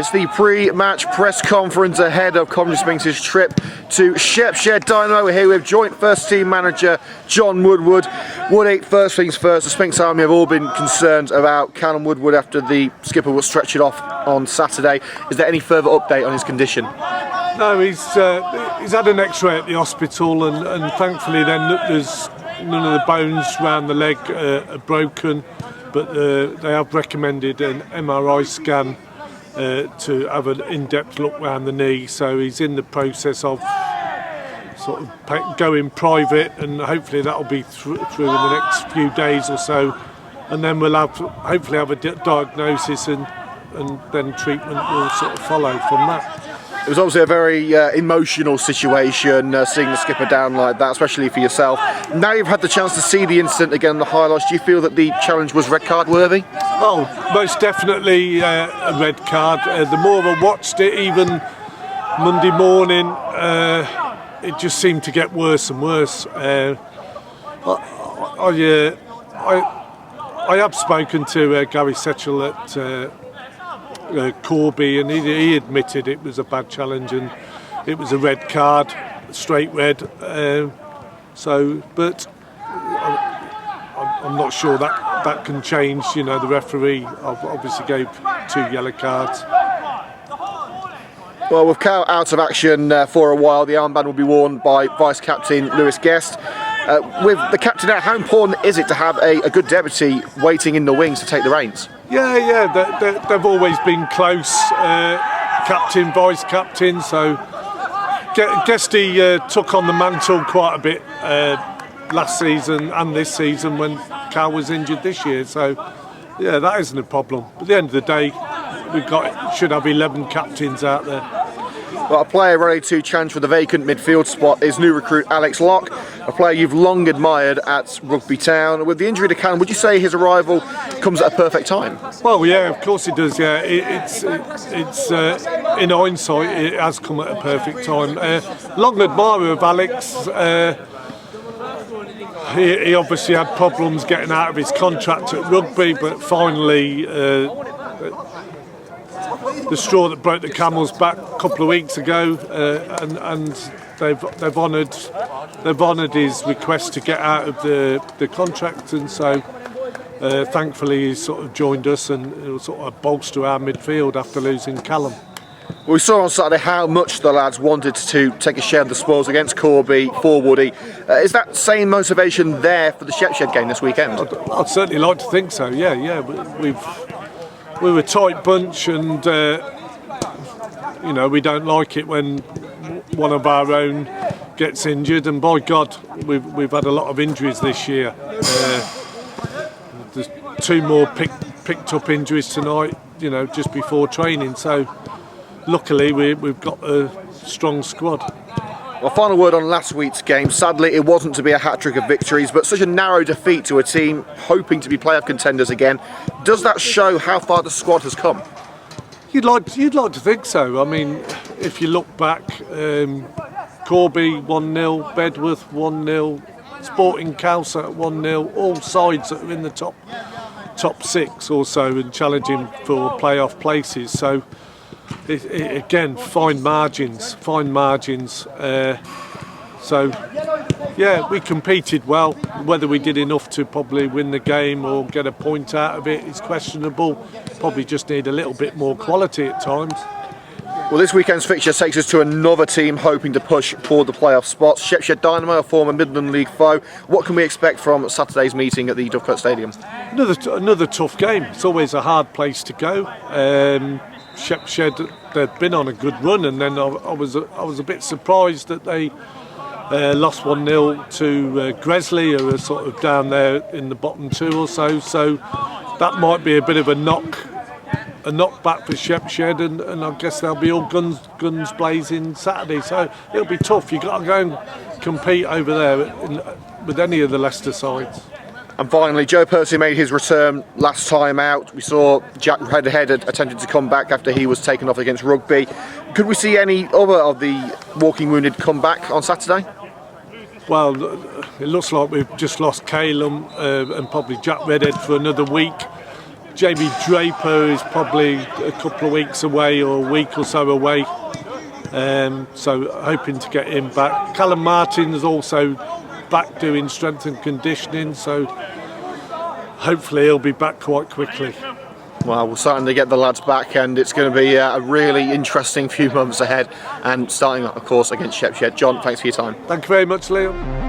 It's the pre-match press conference ahead of Coventry Sphinx's trip to Shepshed Dynamo. We're here with joint first team manager John Woodward. Woody, first things first, the Sphinx Army have all been concerned about John Woodward after the skipper was stretchered off on Saturday. Is there any further update on his condition? No, he's had an X-ray at the hospital, and thankfully then there's none of the bones around the leg are broken, but they have recommended an MRI scan to have an in-depth look around the knee. So he's in the process of sort of going private, and hopefully that'll be through in the next few days or so, and then we'll hopefully have a diagnosis, and then treatment will sort of follow from that. It was obviously a very emotional situation, seeing the skipper down like that, especially for yourself. Now you've had the chance to see the incident again on the highlights, do you feel that the challenge was red card worthy? Oh, most definitely a red card. The more I watched it, even Monday morning, it just seemed to get worse and worse. I have spoken to Gary Setchell at Corby, and he admitted it was a bad challenge and it was a red card, straight red. But I'm not sure that can change. You know, the referee obviously gave 2 yellow cards. Well, with Cal out of action for a while, the armband will be worn by Vice Captain Lewis Guest. With the captain out, how important is it to have a good deputy waiting in the wings to take the reins? Yeah, they've always been close, captain, vice captain. So Guesty took on the mantle quite a bit last season and this season when Cal was injured this year. So yeah, that isn't a problem. At the end of the day, should have 11 captains out there. Well, a player ready to challenge for the vacant midfield spot is new recruit Alex Locke, a player you've long admired at Rugby Town. With the injury to Callum, would you say his arrival comes at a perfect time? Well, yeah, of course it does. Yeah, it's in hindsight, it has come at a perfect time. Long admirer of Alex. He obviously had problems getting out of his contract at Rugby, but finally. The straw that broke the camel's back a couple of weeks ago, and they've honoured his request to get out of the contract, and so thankfully he's sort of joined us, and it'll sort of bolster our midfield after losing Callum. We saw on Saturday how much the lads wanted to take a share of the spoils against Corby for Woody. Is that same motivation there for the Shepshed game this weekend? I'd certainly like to think so. Yeah. We're a tight bunch, and we don't like it when one of our own gets injured. And by God, we've had a lot of injuries this year. There's 2 more picked up injuries tonight, just before training. So luckily we've got a strong squad. Well, final word on last week's game. Sadly, it wasn't to be a hat-trick of victories, but such a narrow defeat to a team hoping to be playoff contenders again. Does that show how far the squad has come? You'd like to think so. I mean, if you look back, Corby 1-0, Bedworth 1-0, Sporting Cowser 1-0, all sides that are in the top 6 or so and challenging for playoff places. So. Again, fine margins. So, yeah, we competed well. Whether we did enough to probably win the game or get a point out of it is questionable. Probably just need a little bit more quality at times. Well, this weekend's fixture takes us to another team hoping to push for the playoff spots. Shepshed Dynamo, a former Midland League foe. What can we expect from Saturday's meeting at the Dovecote Stadium? Another tough game. It's always a hard place to go. Shepshed, they'd been on a good run, and then I was a bit surprised that they lost 1-0 to Gresley, who are sort of down there in the bottom 2 or so. So that might be a bit of a knockback for Shepshed, and I guess they'll be all guns blazing Saturday. So it'll be tough. You've got to go and compete over there with any of the Leicester sides. And finally, Joe Percy made his return last time out. We saw Jack Redhead attempted to come back after he was taken off against Rugby. Could we see any other of the walking wounded come back on Saturday? Well, it looks like we've just lost Calum and probably Jack Redhead for another week. Jamie Draper is probably a couple of weeks away or a week or so away. So hoping to get him back. Callum Martin's also back doing strength and conditioning, so hopefully he'll be back quite quickly. Well, we'll certainly get the lads back, and it's going to be a really interesting few months ahead, and starting of course against Shepshed. John, thanks for your time. Thank you very much, Liam.